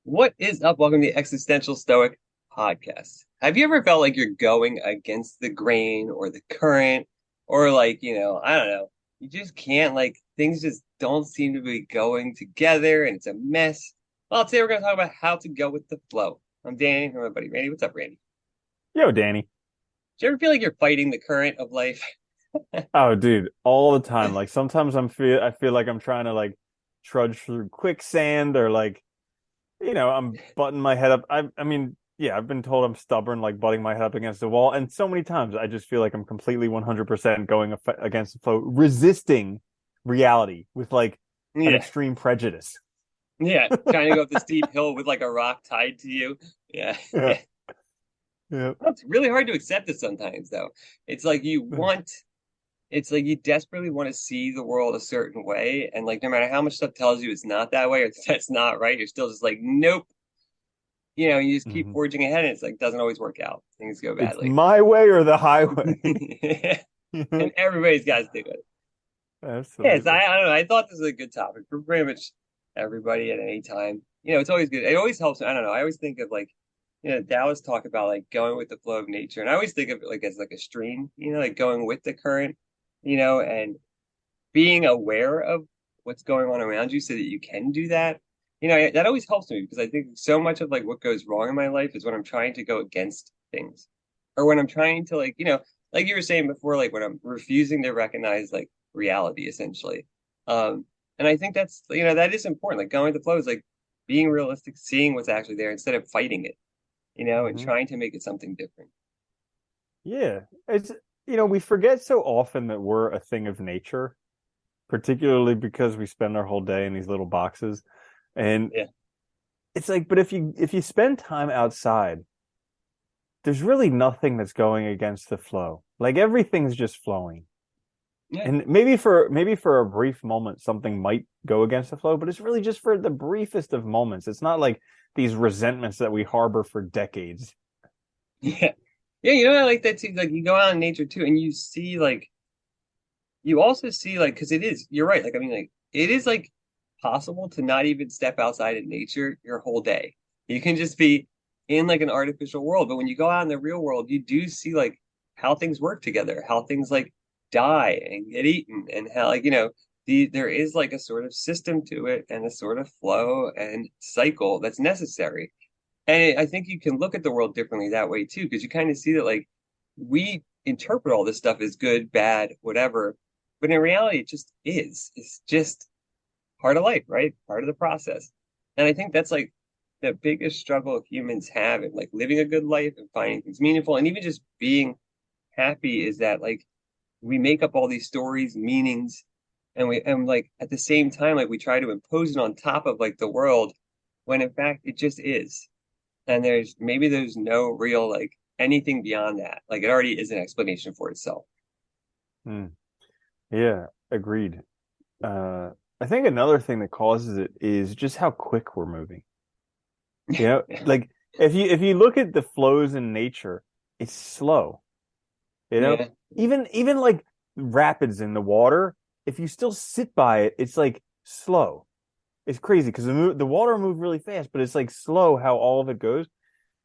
What is up? Welcome to the Existential Stoic podcast. Have you ever felt like you're going against the grain or the current, or I don't know, you just can't, things just don't seem to be going together and it's a mess? Well, today we're going to talk about how to go with the flow. I'm Danny, I'm my buddy Randy. What's up, Randy? Yo, Danny. Do you ever feel like you're fighting the current of life? Oh, dude, all the time. Like sometimes I feel like I'm trying to trudge through quicksand or I'm butting my head up. I mean, yeah, I've been told I'm stubborn, like butting my head up against the wall. And so many times I just feel like I'm completely 100% going against the flow, resisting reality with an Yeah, extreme prejudice. yeah. Trying to go up the steep hill with like a rock tied to you. Yeah. Yeah. Yeah. It's really hard to accept it sometimes, though. It's like you want it's like you desperately want to see the world a certain way, and like no matter how much stuff tells you it's not that way or that's not right, you're still just like, nope. You just keep Mhm. forging ahead, and it's like doesn't always work out. Things go It's badly. my way or the highway. And everybody's got to stick with it. Yes, Absolutely. I don't know. I thought this was a good topic for pretty much everybody at any time. It's always good. It always helps. I don't know. I always think of Taoists talk about like going with the flow of nature, and I always think of it like as like a stream. Like going with the current. And being aware of what's going on around you so that you can do that. That always helps me because I think so much of like what goes wrong in my life is when I'm trying to go against things or when I'm trying to like you were saying before, like when I'm refusing to recognize like reality essentially. And I think that is important. Like going with the flow is like being realistic, seeing what's actually there instead of fighting it, and Mhm. trying to make it something different. Yeah. We forget so often that we're a thing of nature, particularly because we spend our whole day in these little boxes. And Yeah. it's like, but if you spend time outside, there's really nothing that's going against the flow. Like everything's just flowing. Yeah. And maybe for a brief moment something might go against the flow, but it's really just for the briefest of moments. It's not like these resentments that we harbor for decades. Yeah. Yeah, I like that too. Like you go out in nature too, and you also see like because you're right. Like I mean, like it is like possible to not even step outside in nature your whole day. You can just be in like an artificial world. But when you go out in the real world, you do see like how things work together, how things like die and get eaten, and how there is like a sort of system to it and a sort of flow and cycle that's necessary. And I think you can look at the world differently that way too, because you kind of see that like we interpret all this stuff as good, bad, whatever, but in reality, it just is. It's just part of life, right? Part of the process. And I think that's like the biggest struggle humans have in like living a good life and finding things meaningful and even just being happy is that like we make up all these stories, meanings, and like at the same time, like we try to impose it on top of like the world when in fact it just is. And there's no real like anything beyond that. Like it already is an explanation for itself. Hmm. Yeah, agreed. Uh, I think another thing that causes it is just how quick we're moving. Like if you look at the flows in nature, it's slow. You know, Yeah. even like rapids in the water, if you still sit by it, it's like slow. It's crazy because the water moves really fast, but it's like slow how all of it goes.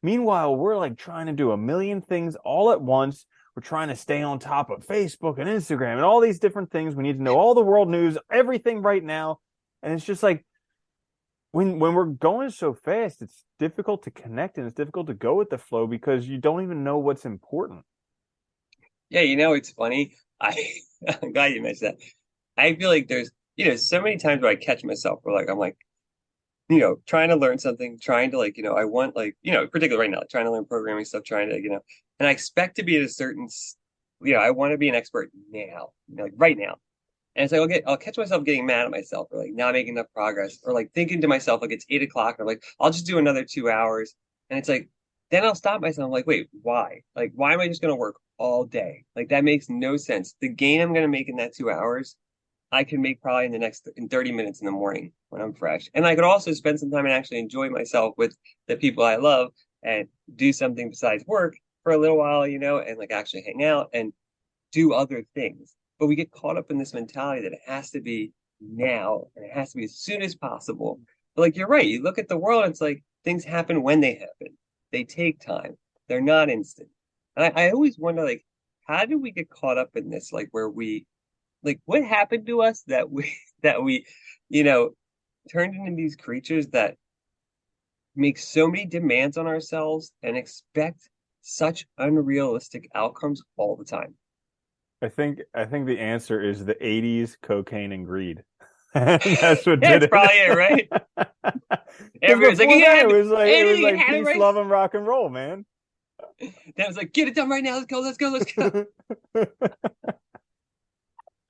Meanwhile, we're like trying to do a million things all at once. We're trying to stay on top of Facebook and Instagram and all these different things. We need to know all the world news, everything right now. And it's just like when we're going so fast, it's difficult to connect and it's difficult to go with the flow because you don't even know what's important. Yeah, it's funny. I I'm glad you mentioned that. I feel like there's, so many times where I catch myself where like I'm like, trying to learn something, trying to like, I want like, particularly right now, like, trying to learn programming stuff, trying to, and I expect to be at a I want to be an expert now, like right now. And it's like, I'll catch myself getting mad at myself or like not making enough progress or like thinking to myself, like it's 8 o'clock. And I'm like, I'll just do another 2 hours. And it's like, then I'll stop myself. I'm like, wait, why? Like, why am I just going to work all day? Like, that makes no sense. The gain I'm going to make in that 2 hours, I can make probably in 30 minutes in the morning when I'm fresh. And I could also spend some time and actually enjoy myself with the people I love and do something besides work for a little while, and like actually hang out and do other things. But we get caught up in this mentality that it has to be now and it has to be as soon as possible. But like you're right, you look at the world, and it's like things happen when they happen. They take time. They're not instant. And I always wonder, like, how do we get caught up in this? Like, where we, like, what happened to us that we, that we, you know, turned into these creatures that make so many demands on ourselves and expect such unrealistic outcomes all the time. I think the answer is the 80s cocaine and greed. And that's what Yeah, did it's probably it, it. right? Because Everyone's like, before you that have it, it was Andy, you like have it peace, right. love, and rock and roll, man. Then was like, get it done right now. Let's go, let's go, let's go.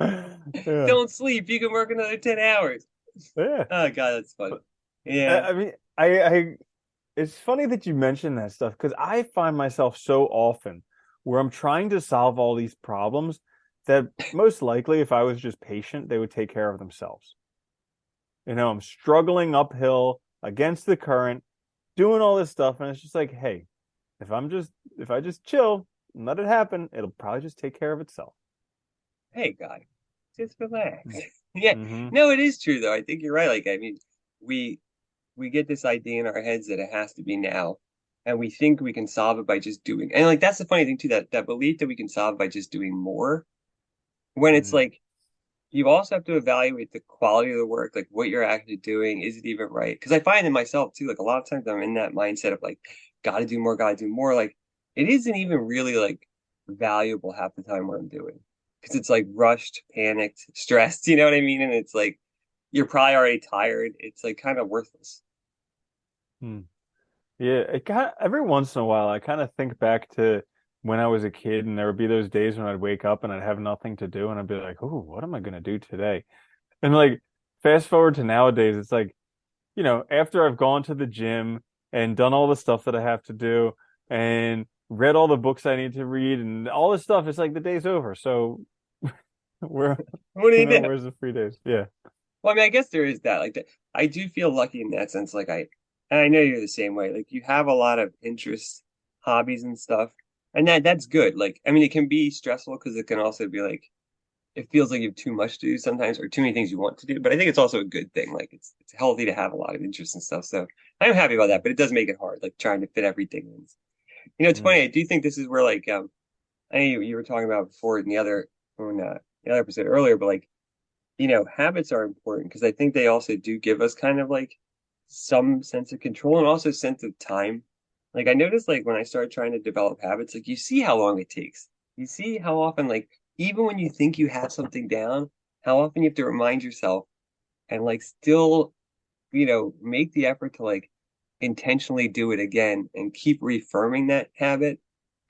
Yeah. Don't sleep. You can work another 10 hours. Yeah. Oh God, that's funny. But Yeah. I mean, I it's funny that you mention that stuff because I find myself so often where I'm trying to solve all these problems that most likely, if I was just patient, they would take care of themselves. I'm struggling uphill against the current, doing all this stuff, and it's just like, hey, if I just chill and let it happen, it'll probably just take care of itself. Hey, guy, just relax. Yeah. Mm-hmm. No, it is true though. I think you're right. Like, I mean, we we get this idea in our heads that it has to be now, and we think we can solve it by just doing. And like that's the funny thing too, that belief that we can solve by just doing more, when it's Mm. like you also have to evaluate the quality of the work, like what you're actually doing. Is it even right? Because I find in myself too, like a lot of times I'm in that mindset of like, gotta do more, gotta do more. Like it isn't even really like valuable half the time what I'm doing. Because it's like rushed, panicked, stressed, you know what I mean? And it's like you're probably already tired. It's like kind of worthless. Mm. Yeah, every once in a while I kind of think back to when I was a kid and there would be those days when I'd wake up and I'd have nothing to do and I'd be like, "Oh, what am I gonna do today?" And like fast forward to nowadays, it's like, after I've gone to the gym and done all the stuff that I have to do and read all the books I need to read and all this stuff, it's like the day's over. So where, What do you do? where's the free days? Yeah. Well, I mean, I guess there is that. Like, I do feel lucky in that sense. Like, and I know you're the same way. Like, you have a lot of interests, hobbies, and stuff, and that's good. Like, I mean, it can be stressful because it can also be like it feels like you have too much to do sometimes, or too many things you want to do. But I think it's also a good thing. Like, it's healthy to have a lot of interests and stuff. So I'm happy about that. But it does make it hard, like trying to fit everything in. It's Mm. funny. I do think this is where like I know you were talking about before in the other episode earlier, but like habits are important because I think they also do give us kind of like some sense of control and also sense of time. Like I noticed like when I started trying to develop habits, like you see how long it takes. You see how often like even when you think you have something down, how often you have to remind yourself and like still, make the effort to like intentionally do it again and keep reaffirming that habit.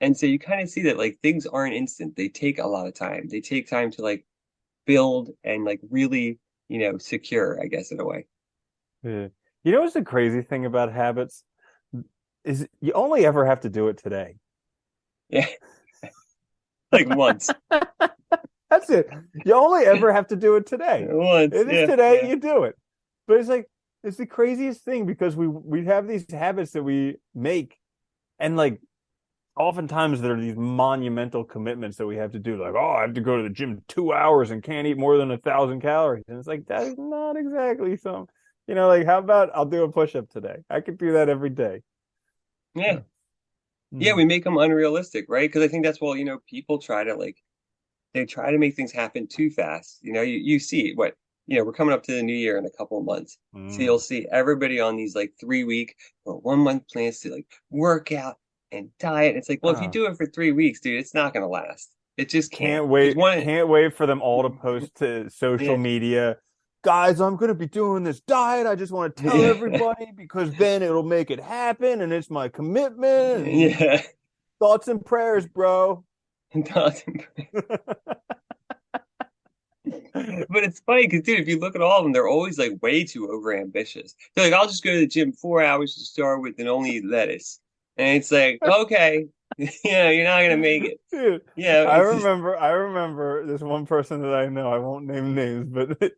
And so you kind of see that like things aren't instant. They take a lot of time. They take time to like build and like really, secure, I guess, in a way. Yeah. What's the crazy thing about habits is you only ever have to do it today. Yeah, like once. That's it. You only ever have to do it today. Once. It is Yeah, today, yeah. you do it. But it's like it's the craziest thing because we have these habits that we make and like oftentimes there are these monumental commitments that we have to do, like, oh, I have to go to the gym 2 hours and can't eat more than 1,000 calories. And it's like that is not exactly some, like how about I'll do a push-up today? I could do that every day. Yeah. Yeah. Yeah, Mm-hmm. we make them unrealistic, right? Because I think that's well, people try to like they try to make things happen too fast. You see what, we're coming up to the new year in a couple of months. So you'll Mm. see everybody on these like 3 week or 1 month plans to like work out and diet. It's like, well, if you Uh, do it for 3 weeks, dude, it's not gonna last. It just can't. can't Because wait, one, can't wait for them all to post to social yeah, media. Guys, I'm gonna be doing this diet. I just want to tell yeah, everybody because then it'll make it happen and it's my commitment and yeah. thoughts and prayers, bro. But it's funny because, dude, if you look at all of them, they're always like way too over ambitious. They're like, I'll just go to the gym 4 hours to start with and only eat lettuce. And it's like, okay, you're not gonna make it. Dude, I It's just, remember I remember this one person that I know, I won't name names, but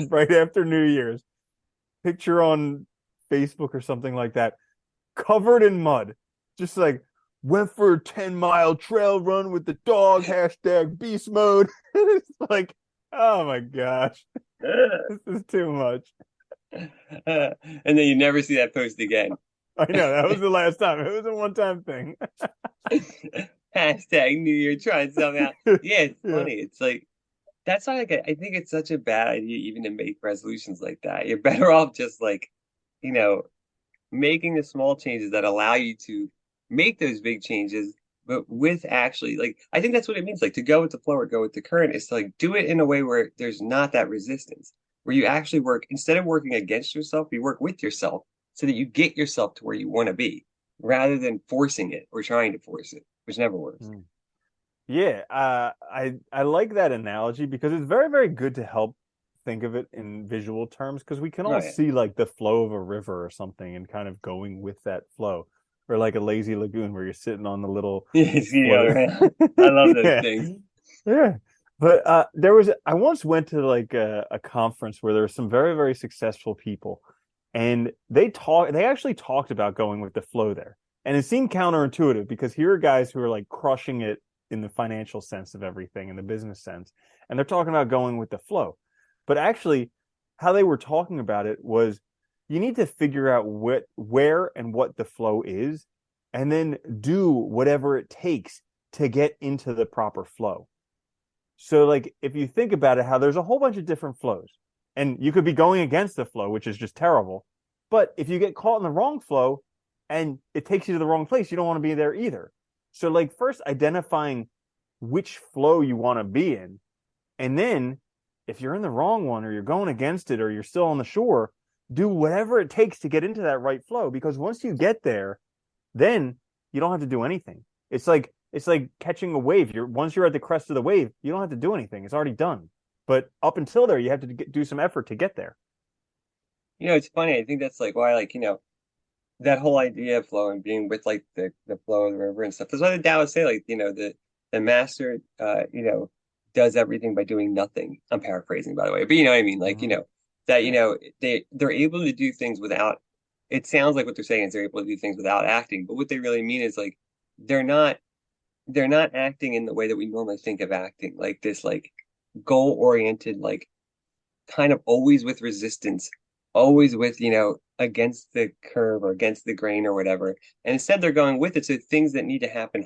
right after New Year's, picture on Facebook or something like that, covered in mud. Just like went for a 10-mile trail run with the dog, hashtag beast mode. It's like, oh my gosh, uh, this is too much. and then you never see that post again. I know that was the last time. It was a one-time thing. Hashtag New Year trying something out. Yeah, it's Yeah. funny. It's like that's why like I think it's such a bad idea even to make resolutions like that. You're better off just like, you know, making the small changes that allow you to make those big changes, but with actually like I think that's what it means. Like to go with the flow or go with the current is to like do it in a way where there's not that resistance, where you actually work instead of working against yourself, you work with yourself so that you get yourself to where you want to be rather than forcing it or trying to force it, which never works. Mm. Yeah, I like that analogy because it's very, very good to help think of it in visual terms because we can Oh all yeah. see like the flow of a river or something and kind of going with that flow. Or like a lazy lagoon where you're sitting on the little You know, float. right? I love those Yeah. things. Yeah. But I once went to like a conference where there were some very, very successful people and they actually talked about going with the flow there. And it seemed counterintuitive because here are guys who are like crushing it in the financial sense of everything, in the business sense, and they're talking about going with the flow. But actually, how they were talking about it was you need to figure out where and what the flow is, and then do whatever it takes to get into the proper flow. So, like, if you think about it, how there's a whole bunch of different flows, and you could be going against the flow, which is just terrible. But if you get caught in the wrong flow and it takes you to the wrong place, you don't want to be there either. So, like, first identifying which flow you want to be in, and then if you're in the wrong one or you're going against it or you're still on the shore, do whatever it takes to get into that right flow. Because once you get there, then you don't have to do anything. It's like catching a wave. Once you're at the crest of the wave, you don't have to do anything. It's already done. But up until there, you have to do some effort to get there. You know, it's funny. I think that's like why, like, that whole idea of flow and being with like the flow of the river and stuff. That's why the Taoists say, like, the master, does everything by doing nothing. I'm paraphrasing, by the way, but you know what I mean? Like, Mm-hmm. that, Yeah. they're able to do things without, it sounds like what they're saying is they're able to do things without acting, but what they really mean is like, they're not, they're not acting in the way that we normally think of acting, like this, like goal oriented, like kind of always with resistance, always with, against the curve or against the grain or whatever. And instead they're going with it. So things that need to happen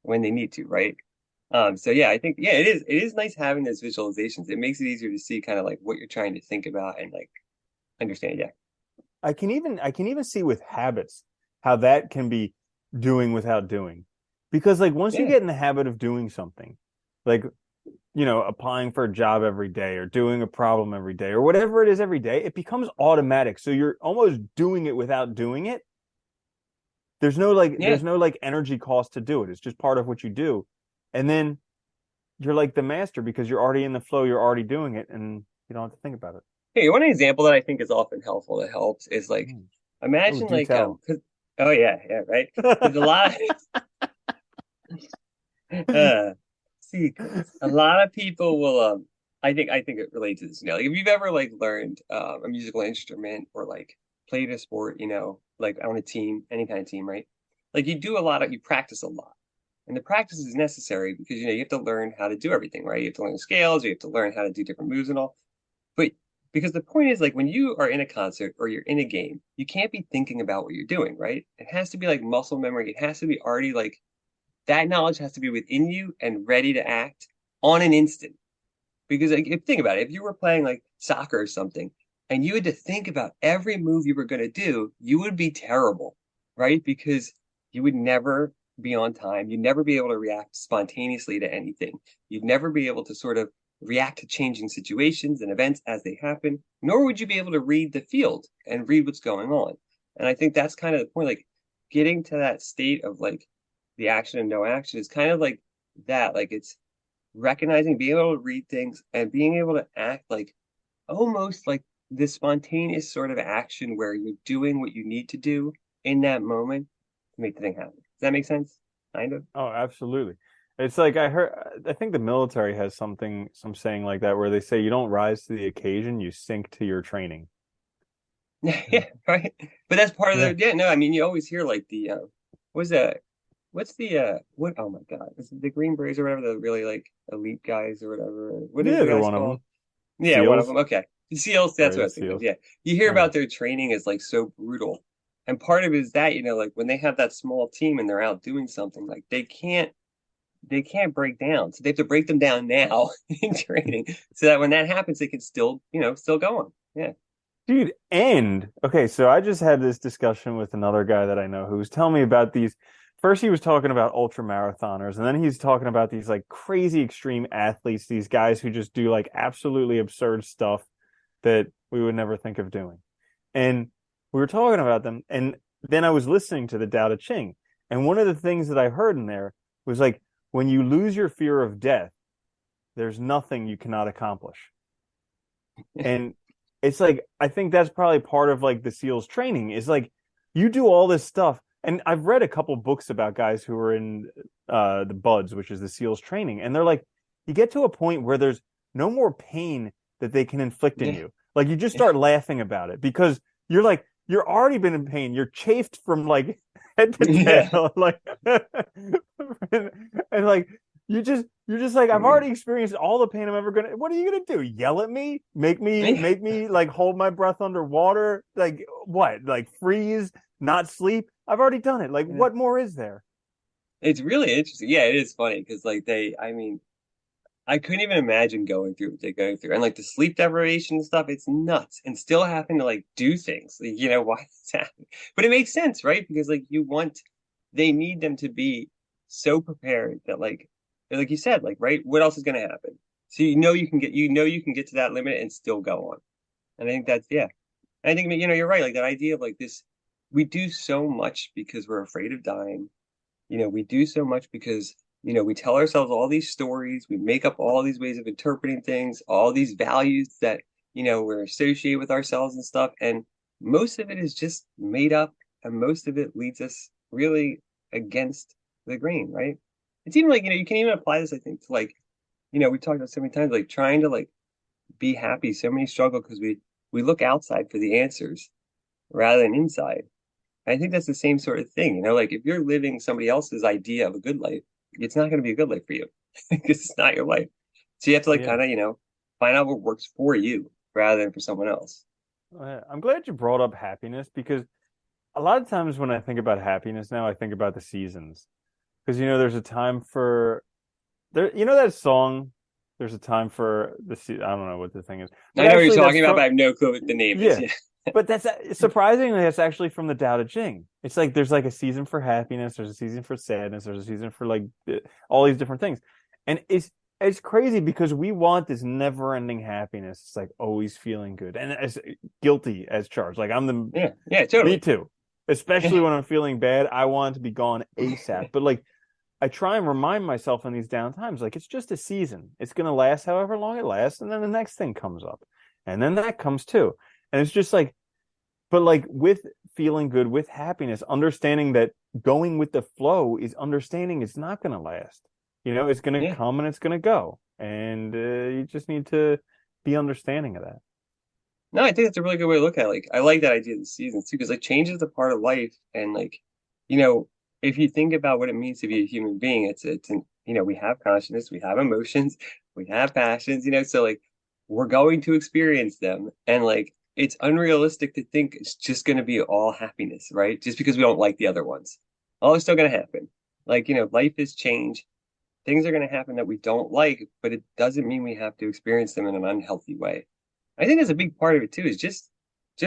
when they need to, right? So yeah, I think yeah, it is nice having those visualizations. It makes it easier to see kind of like what you're trying to think about and like understand. Yeah. I can even see with habits how that can be doing without doing. Because like once you Yeah. get in the habit of doing something, like applying for a job every day or doing a problem every day or whatever it is every day, it becomes automatic. So you're almost doing it without doing it. There's no like Yeah. there's no like energy cost to do it. It's just part of what you do. And then you're like the master because you're already in the flow, you're already doing it and you don't have to think about it. Hey, one example that I think is often helpful that helps is like Mm. Oh, imagine do like tell. 'cause, oh yeah, yeah, right. Because a lot Uh, see, because a lot of people will, I think it relates to this, like if you've ever like learned a musical instrument or like played a sport, like on a team, any kind of team, right? Like you practice a lot. And the practice is necessary because, you have to learn how to do everything, right? You have to learn the scales, you have to learn how to do different moves and all. But because the point is like when you are in a concert or you're in a game, you can't be thinking about what you're doing, right? It has to be like muscle memory. It has to be already like that knowledge has to be within you and ready to act on an instant. Because like, if think about it, if you were playing like soccer or something, and you had to think about every move you were going to do, you would be terrible, right? Because you would never be on time. You'd never be able to react spontaneously to anything. You'd never be able to sort of react to changing situations and events as they happen, nor would you be able to read the field and read what's going on. And I think that's kind of the point, like getting to that state of like the action and no action is kind of like that. Like it's recognizing, being able to read things and being able to act like almost like this spontaneous sort of action where you're doing what you need to do in that moment to make the thing happen. Does that make sense? Kind of. Oh, absolutely. It's like I think the military has some saying like that where they say you don't rise to the occasion, you sink to your training. Yeah, right. But that's part of Yeah. the yeah, no, I mean you always hear like the what's that what's the what oh my God, is it the Green Berets or whatever, the really like elite guys or whatever. What is Yeah, the they're guys one of called? them. Yeah, one of SEALs, them. Okay. The SEALs, that's right? what I The was thinking of. SEALs. Yeah. You hear Oh, about their training is like so brutal. And part of it is that, like when they have that small team and they're out doing something, like they can't break down. So they have to break them down now in training so that when that happens, they can still, still go on. Yeah. Dude, and okay, so I just had this discussion with another guy that I know who was telling me about these. First, he was talking about ultra marathoners, and then he's talking about these like crazy extreme athletes, these guys who just do like absolutely absurd stuff that we would never think of doing. And we were talking about them, and then I was listening to the Tao Te Ching, and one of the things that I heard in there was like, when you lose your fear of death, there's nothing you cannot accomplish. And it's like, I think that's probably part of like the SEALs training is like, you do all this stuff. And I've read a couple books about guys who are in the BUDS, which is the SEALs training. And they're like, you get to a point where there's no more pain that they can inflict in Yeah. you. Like you just Yeah. start laughing about it because you're like, you're already been in pain. You're chafed from like head to Yeah. tail. Like, and like, you're just like, I've already experienced all the pain I'm ever gonna. What are you gonna do? Yell at me? Yeah. Make me like hold my breath underwater? Like what? Like freeze? Not sleep? I've already done it. Like Yeah. what more is there? It's really interesting. Yeah, it is funny because like I mean, I couldn't even imagine going through what they're going through. And like the sleep deprivation and stuff, it's nuts. And still having to like do things. Like, why is that happening? But it makes sense, right? Because like they need them to be so prepared that like you said, like, right, what else is gonna happen? So you can get to that limit and still go on. And I think that's yeah. And I think you're right, like that idea of like this, we do so much because we're afraid of dying. We do so much because, we tell ourselves all these stories, we make up all these ways of interpreting things, all these values that, we're associated with ourselves and stuff. And most of it is just made up, and most of it leads us really against the grain, right? It's even like, you can even apply this, I think, to like, we talked about so many times, like trying to like be happy. So many struggle because we look outside for the answers rather than inside. I think that's the same sort of thing, like if you're living somebody else's idea of a good life, it's not going to be a good life for you because it's not your life. So you have to like Yeah. kind of, find out what works for you rather than for someone else. I'm glad you brought up happiness because a lot of times when I think about happiness now, I think about the seasons. Because there's a time for there. You know that song. There's a time for I don't know what the thing is, but I know what you're actually that's talking about, from but I have no clue what the name is. yeah. Yeah. But that's surprisingly that's actually from the Tao Te Ching. It's like there's like a season for happiness, there's a season for sadness, there's a season for like all these different things, and it's crazy because we want this never-ending happiness. It's like always feeling good and as guilty as charged. Like I'm the Yeah. Yeah, me totally. too. Especially when I'm feeling bad, I want it to be gone ASAP. But like I try and remind myself in these down times, like it's just a season. It's gonna last however long it lasts, and then the next thing comes up, and then that comes too. And it's just like, but like with feeling good, with happiness, understanding that going with the flow is understanding it's not gonna last. It's gonna Yeah. come and it's gonna go, and you just need to be understanding of that. No, I think that's a really good way to look at it. Like, I like that idea of the seasons too, because like change is a part of life, and like, you know, if you think about what it means to be a human being, we have consciousness, we have emotions, we have passions, so like we're going to experience them, and like it's unrealistic to think it's just going to be all happiness, right? Just because we don't like the other ones, all is still going to happen. Like, life is change. Things are going to happen that we don't like, but it doesn't mean we have to experience them in an unhealthy way. I think that's a big part of it too, is just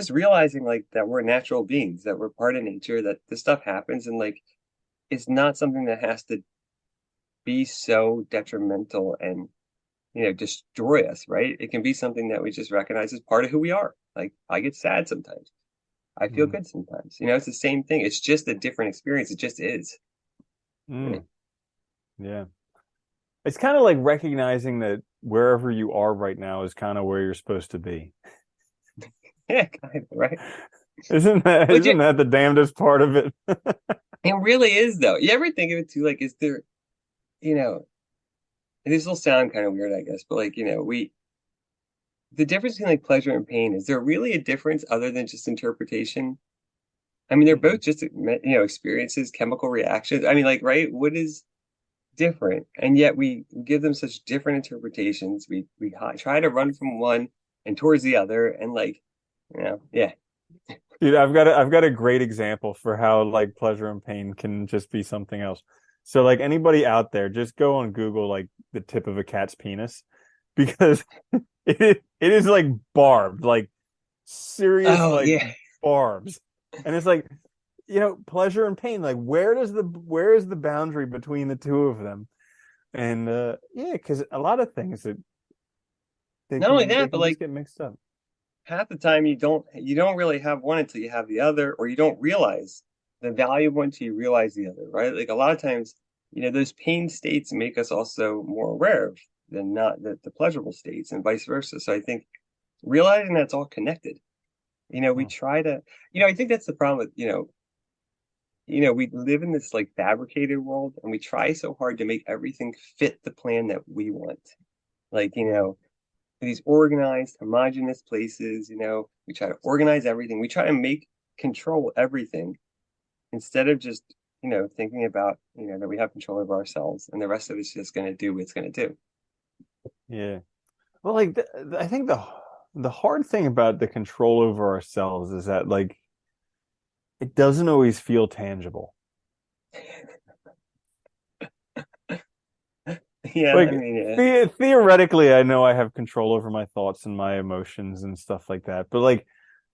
realizing like that we're natural beings, that we're part of nature, that this stuff happens, and like it's not something that has to be so detrimental and destroy us, right? It can be something that we just recognize as part of who we are. Like I get sad sometimes. I feel Mm. good sometimes. It's the same thing. It's just a different experience. It just is. Yeah. Mm. Yeah. It's kind of like recognizing that wherever you are right now is kind of where you're supposed to be. Yeah, kind of, right? Isn't that But isn't that the damnedest part of it? it really is though. You ever think of it too? Like, is there, you know, and this will sound kind of weird, I guess, but like, the difference between like pleasure and pain, is there really a difference other than just interpretation? I mean, they're both Mm-mm. just, experiences, chemical reactions. I mean, like, right? What is different? And yet we give them such different interpretations. We try to run from one and towards the other. And like, yeah. Dude, I've got a great example for how like pleasure and pain can just be something else. So like anybody out there, just go on Google like the tip of a cat's penis because it is like barbed, like serious Oh like yeah. barbs. And it's like, pleasure and pain, like where is the boundary between the two of them? And yeah, because a lot of things that they Not only can they that, but can just like get mixed up. half the time you don't really have one until you have the other, or you don't realize the value of one until you realize the other, right? Like a lot of times, those pain states make us also more aware of than not the pleasurable states and vice versa. So I think realizing that's all connected. We Hmm. try to, I think that's the problem with, we live in this like fabricated world and we try so hard to make everything fit the plan that we want. Like, these organized, homogeneous places, we try to organize everything. We try to make control everything instead of just, thinking about, that we have control over ourselves and the rest of it's just going to do what it's going to do. Yeah. Well, like I think the hard thing about the control over ourselves is that like it doesn't always feel tangible. Yeah, I Like mean, yeah. theoretically, I know I have control over my thoughts and my emotions and stuff like that. But like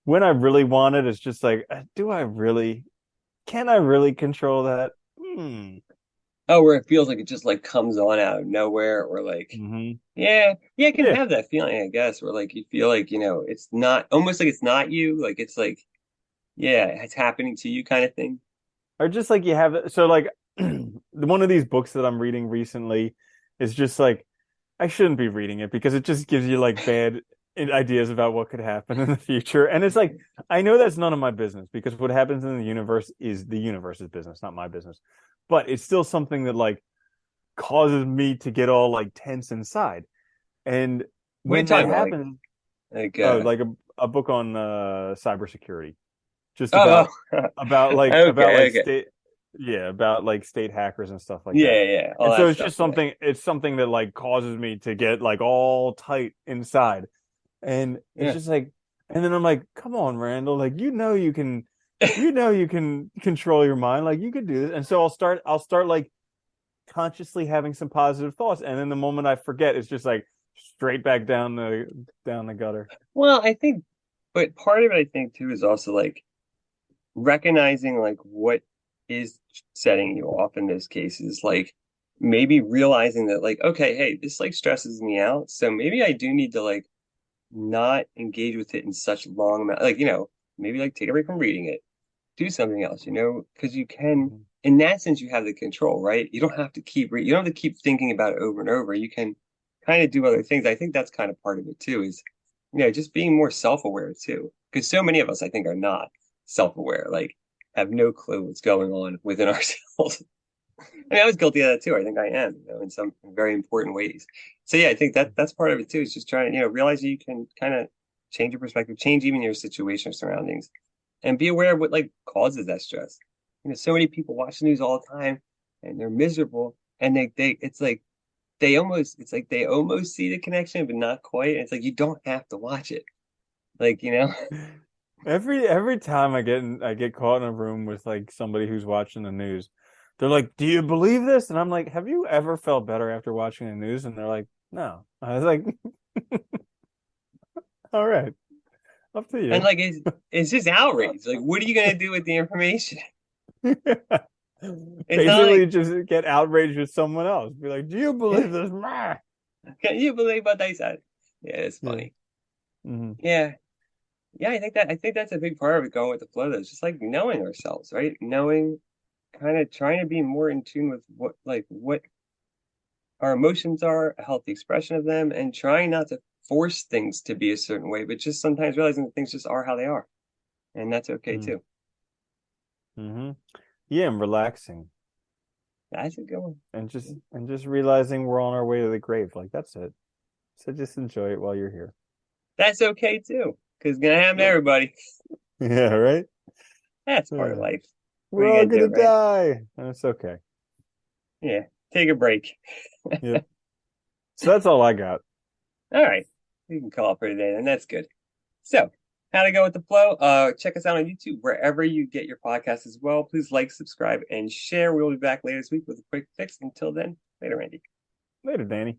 when I really want it, it's just like, do I really? Can I really control that? Hmm. Oh, where it feels like it just like comes on out of nowhere, or like, Hmm. yeah, yeah, I can Yeah. have that feeling, I guess, where like you feel like, it's not almost like it's not you, like it's like, yeah, it's happening to you kind of thing. Or just like you have so like one of these books that I'm reading recently is just like I shouldn't be reading it because it just gives you like bad ideas about what could happen in the future. And it's like I know that's none of my business because what happens in the universe is the universe's business, not my business. But it's still something that like causes me to get all like tense inside. And What are you when that talking about? happens, Like, oh, like a book on cybersecurity, just oh, oh. about Okay, like okay. state, yeah, about like state hackers and stuff like that. Yeah, yeah, all And so that it's stuff. just Yeah. something that like causes me to get like all tight inside. And it's Yeah. just like, and then I'm like, come on, Randall, like you can control your mind, like you could do this. And so I'll start like consciously having some positive thoughts, and then the moment I forget, it's just like straight back down the gutter. Well, I think, but part of it, I think, too, is also like recognizing like what is setting you off in those cases. Like maybe realizing that, like, okay, hey, this like stresses me out. So maybe I do need to like not engage with it in such long amount. Like, maybe like take a break from reading it, do something else, because you can, Mhm. in that sense, you have the control, right? You don't have to you don't have to keep thinking about it over and over. You can kind of do other things. I think that's kind of part of it too, is, just being more self-aware too. Because so many of us, I think, are not self-aware, like have no clue what's going on within ourselves. I mean, I was guilty of that too. I think I am, in some very important ways. So yeah, I think that's part of it too, is just trying to, realize you can kind of change your perspective, change even your situation or surroundings, and be aware of what like causes that stress. So many people watch the news all the time and they're miserable and they it's like they almost see the connection, but not quite. And it's like you don't have to watch it. Like, Every time I get caught in a room with like somebody who's watching the news, they're like, "Do you believe this?" And I'm like, "Have you ever felt better after watching the news?" And they're like, "No." I was like, "All right, up to and you." like it's just outrage. Like, what are you gonna do with the information? It's not Basically, like, just get outraged with someone else. Be like, "Do you believe this?" can you believe what they said? Yeah, it's Yeah. funny. Hmm. Yeah. Yeah, I think that's a big part of it going with the flow though. It's just like knowing ourselves, right? Knowing, kind of trying to be more in tune with what our emotions are, a healthy expression of them, and trying not to force things to be a certain way, but just sometimes realizing that things just are how they are. And that's okay too. Mm-hmm. Yeah, and relaxing. That's a good one. And just realizing we're on our way to the grave. Like that's it. So just enjoy it while you're here. That's okay too. Because it's gonna happen to everybody. Yeah, right? That's part of Yeah. life. What are We're you all gonna do, gonna right? die. That's okay. Yeah. Take a break. Yep. So that's all I got. All right. We can call it for today, then that's good. So how to go with the flow. Check us out on YouTube, wherever you get your podcast as well. Please like, subscribe, and share. We'll be back later this week with a quick fix. Until then, later, Andy. Later, Danny.